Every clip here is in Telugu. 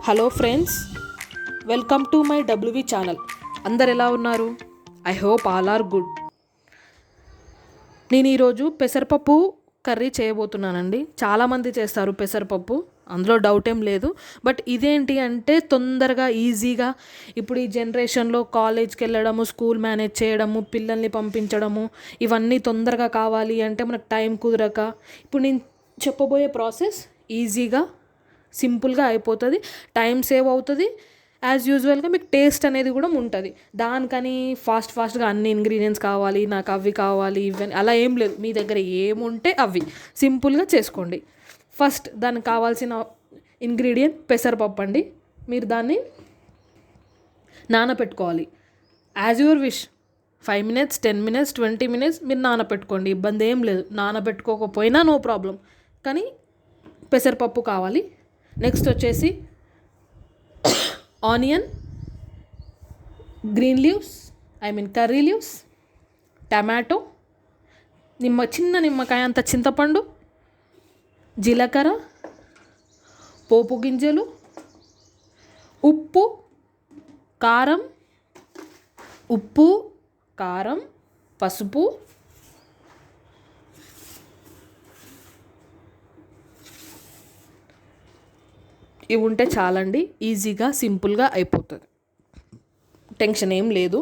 Hello friends, welcome to my W V channel. అందరు ఎలా ఉన్నారు? I hope all are good. నేను ఈరోజు పెసరపప్పు కర్రీ చేయబోతున్నానండి. చాలామంది చేస్తారు పెసరపప్పు, అందులో డౌట్ ఏం లేదు. బట్ ఇదేంటి అంటే తొందరగా ఈజీగా ఇప్పుడు ఈ జనరేషన్లో కాలేజ్కి వెళ్ళడము, స్కూల్ మేనేజ్ చేయడము, పిల్లల్ని పంపించడము, ఇవన్నీ తొందరగా కావాలి అంటే మనకు టైం కుదరక ఇప్పుడు నేను చెప్పబోయే ప్రాసెస్ ఈజీగా సింపుల్గా అయిపోతుంది, టైం సేవ్ అవుతుంది. యాజ్ యూజువల్గా మీకు టేస్ట్ అనేది కూడా ఉంటుంది. దానికని ఫాస్ట్గా అన్ని ఇంగ్రీడియంట్స్ కావాలి, నాకు అవి కావాలి ఇవన్నీ అలా ఏం లేదు. మీ దగ్గర ఏముంటే అవి సింపుల్గా చేసుకోండి. ఫస్ట్ దానికి కావాల్సిన ఇంగ్రీడియంట్ పెసరపప్పు అండి. మీరు దాన్ని నానబెట్టుకోవాలి. As your wish, 5 minutes, 10 minutes, 20 minutes మీరు నానబెట్టుకోండి, ఇబ్బంది ఏం లేదు. నానబెట్టుకోకపోయినా నో ప్రాబ్లం, కానీ పెసరపప్పు కావాలి. నెక్స్ట్ వచ్చేసి onion, green leaves, curry leaves, tomato, చిన్న నిమ్మకాయ అంత చింతపండు, జీలకర్ర, పోపు గింజలు, ఉప్పు, కారం, పసుపు, ఇవి ఉంటే చాలండి. ఈజీగా సింపుల్గా అయిపోతుంది, టెన్షన్ ఏం లేదు.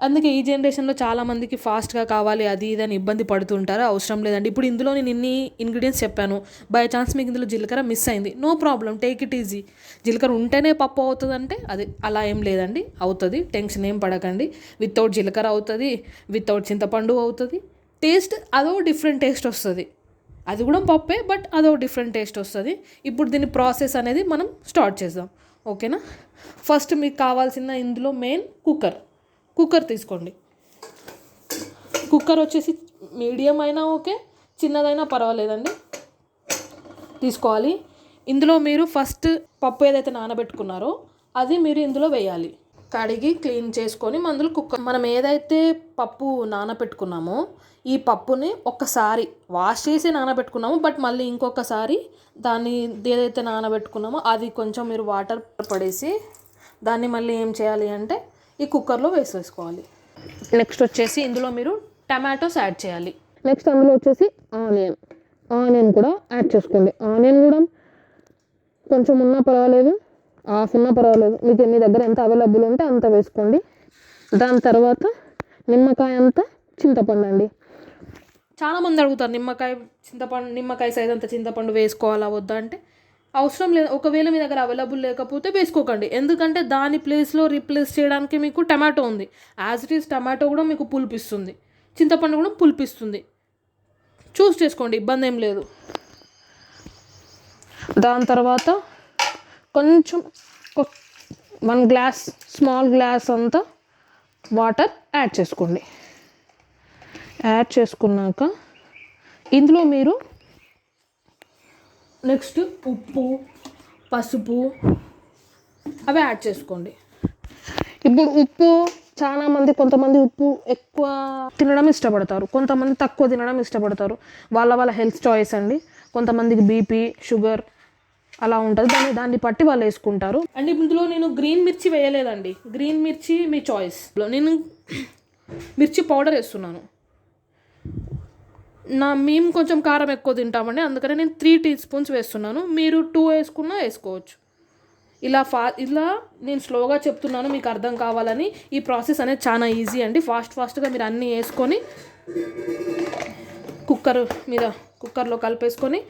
అందుకే ఈ జనరేషన్లో చాలామందికి ఫాస్ట్గా కావాలి అది ఇది అని ఇబ్బంది పడుతుంటారు. అవసరం లేదండి. ఇప్పుడు ఇందులో నేను ఇన్ని ఇంగ్రీడియంట్స్ చెప్పాను. బై ఛాన్స్ మీకు ఇందులో జీలకర్ర మిస్ అయింది, no problem, take it easy. జీలకర్ర ఉంటేనే పప్పు అవుతుంది అంటే అది అలా ఏం లేదండి, అవుతుంది. టెన్షన్ ఏం పడకండి. వితౌట్ జీలకర్ర అవుతుంది, వితౌట్ చింతపండు అవుతుంది. టేస్ట్ అదో డిఫరెంట్ టేస్ట్ వస్తుంది. అది కూడా పప్పే, బట్ అదో డిఫరెంట్ టేస్ట్ వస్తుంది. ఇప్పుడు దీని ప్రాసెస్ అనేది మనం స్టార్ట్ చేద్దాం, ఓకేనా? ఫస్ట్ మీకు కావాల్సిన ఇందులో మెయిన్ కుక్కర్ తీసుకోండి. కుక్కర్ వచ్చేసి మీడియం అయినా ఓకే, చిన్నదైనా పర్వాలేదండి, తీసుకోవాలి. ఇందులో మీరు ఫస్ట్ పప్పు ఏదైతే నానబెట్టుకున్నారో అది మీరు ఇందులో వేయాలి. కడిగి క్లీన్ చేసుకొని అందులో మనం ఏదైతే పప్పు నానబెట్టుకున్నామో ఈ పప్పుని ఒక్కసారి వాష్ చేసి నానబెట్టుకున్నాము, బట్ మళ్ళీ ఇంకొకసారి దాన్ని ఏదైతే నానబెట్టుకున్నామో అది కొంచెం మీరు వాటర్ పడేసి దాన్ని మళ్ళీ ఏం చేయాలి అంటే ఈ కుక్కర్లో వేసేసుకోవాలి. నెక్స్ట్ వచ్చేసి ఇందులో మీరు టమాటోస్ యాడ్ చేయాలి. నెక్స్ట్ అందులో వచ్చేసి ఆనియన్ కూడా యాడ్ చేసుకోండి. ఆనియన్ కూడా కొంచెం ఉన్నా పర్వాలేదు, హాఫ్ ఉన్నా పర్వాలేదు, మీకు మీ దగ్గర ఎంత అవైలబుల్ ఉంటే అంత వేసుకోండి. దాని తర్వాత చింతపండు అండి. చాలామంది అడుగుతారు నిమ్మకాయ సైజ్ అంత చింతపండు వేసుకోవాలా వద్దా అంటే అవసరం లేదు. ఒకవేళ మీ దగ్గర అవైలబుల్ లేకపోతే వేసుకోకండి, ఎందుకంటే దాని ప్లేస్లో రీప్లేస్ చేయడానికి మీకు టమాటో ఉంది. యాజ్ ఇట్ ఈస్ టమాటో కూడా మీకు పులిపిస్తుంది, చింతపండు కూడా పులిపిస్తుంది. చూస్ చేసుకోండి, ఇబ్బంది ఏం లేదు. దాని తర్వాత కొంచెం 1 glass స్మాల్ గ్లాస్ అంతా వాటర్ యాడ్ చేసుకోండి. యాడ్ చేసుకున్నాక ఇందులో మీరు నెక్స్ట్ ఉప్పు, పసుపు అవి యాడ్ చేసుకోండి. ఇప్పుడు ఉప్పు కొంతమంది ఉప్పు ఎక్కువ తినడం ఇష్టపడతారు, కొంతమంది తక్కువ తినడం ఇష్టపడతారు. వాళ్ళ హెల్త్ చాయిస్ అండి. కొంతమందికి బీపీ, షుగర్ అలా ఉంటుంది, దాన్ని బట్టి వాళ్ళు వేసుకుంటారు. అండ్ ఇందులో నేను గ్రీన్ మిర్చి వేయలేదండి. గ్రీన్ మిర్చి మీ చాయిస్. నేను మిర్చి పౌడర్ వేస్తున్నాను. మేము కొంచెం కారం ఎక్కువ తింటామండి, అందుకనే నేను 3 teaspoons వేస్తున్నాను. మీరు 2 వేసుకున్నా వేసుకోవచ్చు. ఇలా నేను స్లోగా చెప్తున్నాను మీకు అర్థం కావాలని. ఈ ప్రాసెస్ అనేది చాలా ఈజీ అండి. ఫాస్ట్గా మీరు అన్నీ వేసుకొని కుక్కర్లో కలిపేసుకొని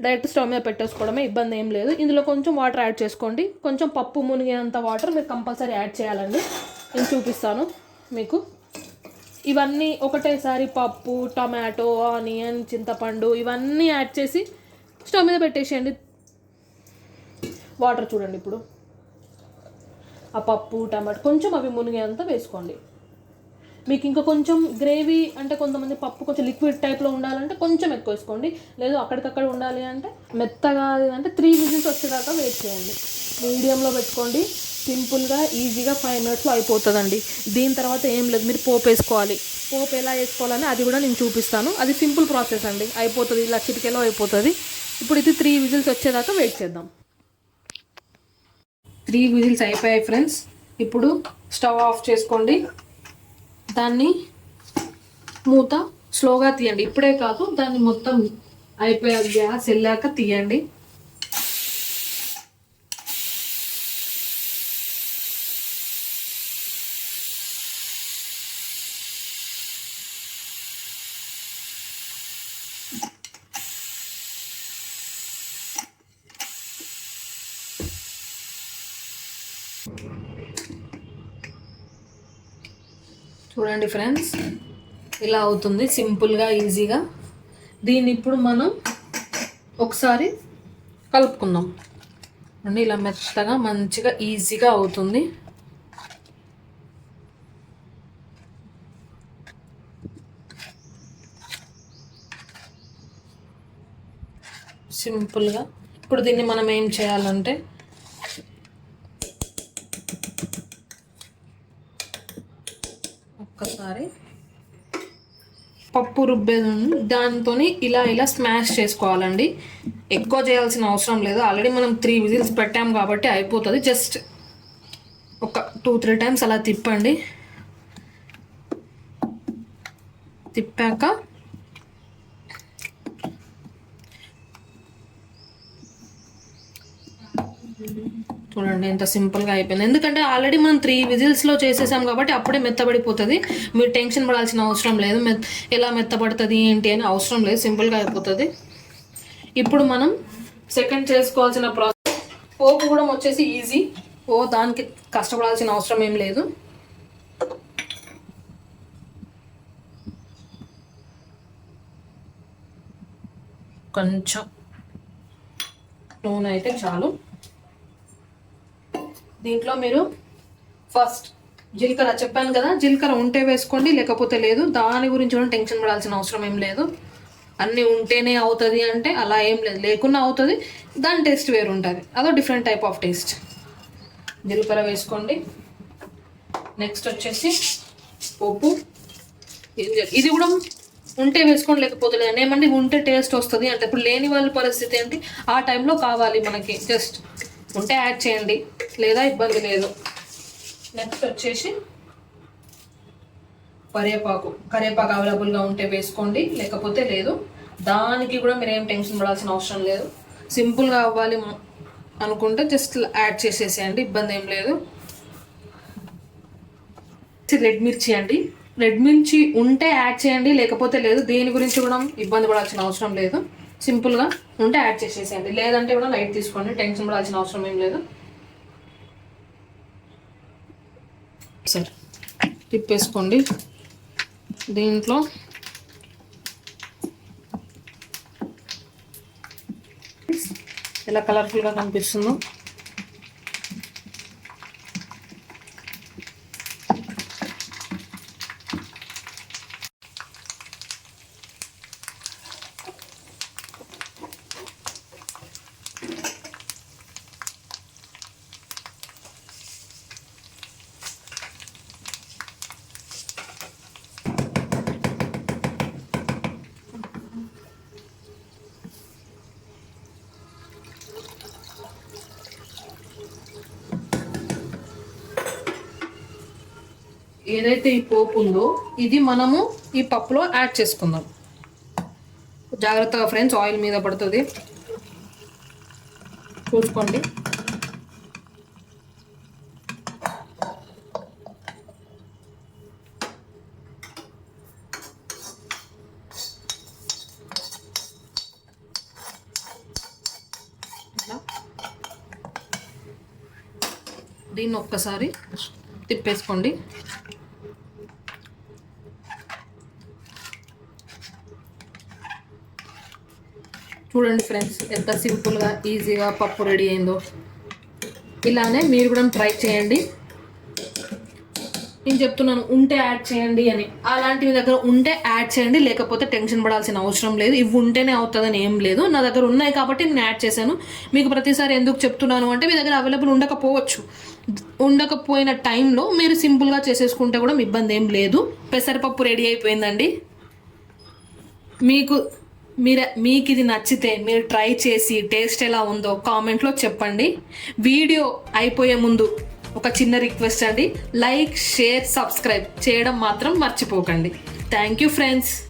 డైరెక్ట్ స్టవ్ మీద పెట్టేసుకోవడమే, ఇబ్బంది ఏం లేదు. ఇందులో కొంచెం వాటర్ యాడ్ చేసుకోండి. కొంచెం పప్పు మునిగేంత వాటర్ మీరు కంపల్సరీ యాడ్ చేయాలండి. నేను చూపిస్తాను మీకు. ఇవన్నీ ఒకటేసారి పప్పు, టమాటో, ఆనియన్, చింతపండు ఇవన్నీ యాడ్ చేసి స్టవ్ మీద పెట్టేసేయండి. వాటర్ చూడండి, ఇప్పుడు ఆ పప్పు, టమాటో కొంచెం అవి మునిగేంత వేసుకోండి. మీకు ఇంకా కొంచెం గ్రేవీ అంటే కొంతమంది పప్పు కొంచెం లిక్విడ్ టైప్లో ఉండాలంటే కొంచెం ఎక్కువ వేసుకోండి. లేదు అక్కడికక్కడ ఉండాలి అంటే మెత్తగా అంటే 3 whistles వచ్చేదాకా వెయిట్ చేయండి. మీడియంలో పెట్టుకోండి. సింపుల్గా ఈజీగా 5 minutesలో అయిపోతుందండి. దీని తర్వాత ఏం లేదు, మీరు పోపు వేసుకోవాలి. పోపు ఎలా వేసుకోవాలని అది కూడా నేను చూపిస్తాను. అది సింపుల్ ప్రాసెస్ అండి, అయిపోతుంది, ఇలా చిటికెలో అయిపోతుంది. ఇప్పుడు ఇది 3 whistles వచ్చేదాకా వెయిట్ చేద్దాం. 3 విజిల్స్ అయిపోయాయి ఫ్రెండ్స్. ఇప్పుడు స్టవ్ ఆఫ్ చేసుకోండి. దాన్ని మూత స్లోగా తీయండి. ఇప్పుడే కాదు, దాన్ని మొత్తం అయిపోయాక గ్యాస్ వెళ్ళాక తీయండి. చూడండి ఫ్రెండ్స్, ఇలా అవుతుంది సింపుల్గా, ఈజీగా. దీన్ని ఇప్పుడు మనం ఒకసారి కలుపుకుందాం అండి. ఇలా మెత్తగా మంచిగా ఈజీగా అవుతుంది. సింపుల్గా. ఇప్పుడు దీన్ని మనం ఏం చేయాలంటే ఒక్కసారి పప్పు రుబ్బేది దాంతో ఇలా స్మాష్ చేసుకోవాలండి. ఎక్కువ చేయాల్సిన అవసరం లేదు. ఆల్రెడీ మనం 3 విజిల్స్ పెట్టాం కాబట్టి అయిపోతుంది. జస్ట్ ఒక 2-3 టైమ్స్ అలా తిప్పండి. తిప్పాక చూడండి ఎంత సింపుల్గా అయిపోయింది. ఎందుకంటే ఆల్రెడీ మనం 3 విజిల్స్లో చేసేసాం కాబట్టి అప్పుడే మెత్తబడిపోతుంది. మీరు టెన్షన్ పడాల్సిన అవసరం లేదు. ఎలా మెత్తబడుతుంది ఏంటి అని అవసరం లేదు, సింపుల్గా అయిపోతుంది. ఇప్పుడు మనం సెకండ్ చేసుకోవాల్సిన ప్రాసెస్, పోపు కూడా వచ్చేసి ఈజీ. దానికి కష్టపడాల్సిన అవసరం ఏం లేదు. కొంచెం నూనె అయితే చాలు. దీంట్లో మీరు ఫస్ట్ జీలకర్ర చెప్పాను కదా, జీలకర్ర ఉంటే వేసుకోండి, లేకపోతే లేదు. దాని గురించి కూడా టెన్షన్ పడాల్సిన అవసరం ఏం లేదు. అన్నీ ఉంటేనే అవుతుంది అంటే అలా ఏం లేదు, లేకున్నా అవుతుంది. దాని టేస్ట్ వేరు ఉంటుంది, అదో డిఫరెంట్ టైప్ ఆఫ్ టేస్ట్. జీలకర్ర వేసుకోండి. నెక్స్ట్ వచ్చేసి పోపు. ఇది కూడా ఉంటే వేసుకోండి, లేకపోతే లేదు. ఏమంటే ఉంటే టేస్ట్ వస్తుంది అంటే, ఇప్పుడు లేని వాళ్ళ పరిస్థితి ఏంటి, ఆ టైంలో కావాలి మనకి, జస్ట్ ఉంటే యాడ్ చేయండి, లేదా ఇబ్బంది లేదు. నెక్స్ట్ వచ్చేసి కరివేపాకు అవైలబుల్గా ఉంటే వేసుకోండి, లేకపోతే లేదు. దానికి కూడా మీరు ఏం టెన్షన్ పడాల్సిన అవసరం లేదు. సింపుల్గా అవ్వాలి అనుకుంటే జస్ట్ యాడ్ చేసేసేయండి, ఇబ్బంది ఏం లేదు. రెడ్ మిర్చి అండి, రెడ్ మిర్చి ఉంటే యాడ్ చేయండి, లేకపోతే లేదు. దేని గురించి కూడా ఇబ్బంది పడాల్సిన అవసరం లేదు. సింపుల్గా ఉంటే యాడ్ చేసేసేయండి, లేదంటే కూడా లైట్ తీసుకోండి, టెన్షన్ పడాల్సిన అవసరం ఏం లేదు. సరే తిప్పేసుకోండి. దీంట్లో ఎలా కలర్ఫుల్గా కనిపిస్తుందో ఏదైతే ఈ పోపు ఉందో ఇది మనము ఈ పప్పులో యాడ్ చేసుకుందాం. జాగ్రత్తగా ఫ్రెండ్స్, ఆయిల్ మీద పడుతుంది, చూసుకోండి. దీన్ని ఒక్కసారి తిప్పేసుకోండి. చూడండి ఫ్రెండ్స్, ఎంత సింపుల్గా ఈజీగా పప్పు రెడీ అయిందో. ఇలానే మీరు కూడా ట్రై చేయండి. నేను చెప్తున్నాను ఉంటే యాడ్ చేయండి అని, అలాంటివి దగ్గర ఉంటే యాడ్ చేయండి, లేకపోతే టెన్షన్ పడాల్సిన అవసరం లేదు. ఇవి ఉంటేనే అవుతుందని ఏం లేదు. నా దగ్గర ఉన్నాయి కాబట్టి నేను యాడ్ చేశాను. మీకు ప్రతిసారి ఎందుకు చెప్తున్నాను అంటే, మీ దగ్గర అవైలబుల్ ఉండకపోవచ్చు. ఉండకపోయిన టైంలో మీరు సింపుల్గా చేసేసుకుంటే కూడా ఇబ్బంది ఏం లేదు. పెసరపప్పు రెడీ అయిపోయిందండి. మీకు మీకు ఇది నచ్చితే మీరు ట్రై చేసి టేస్ట్ ఎలా ఉందో కామెంట్లో చెప్పండి. వీడియో అయిపోయే ముందు ఒక చిన్న రిక్వెస్ట్ అండి, లైక్, షేర్, సబ్స్క్రైబ్ చేయడం మాత్రం మర్చిపోకండి. Thank you friends.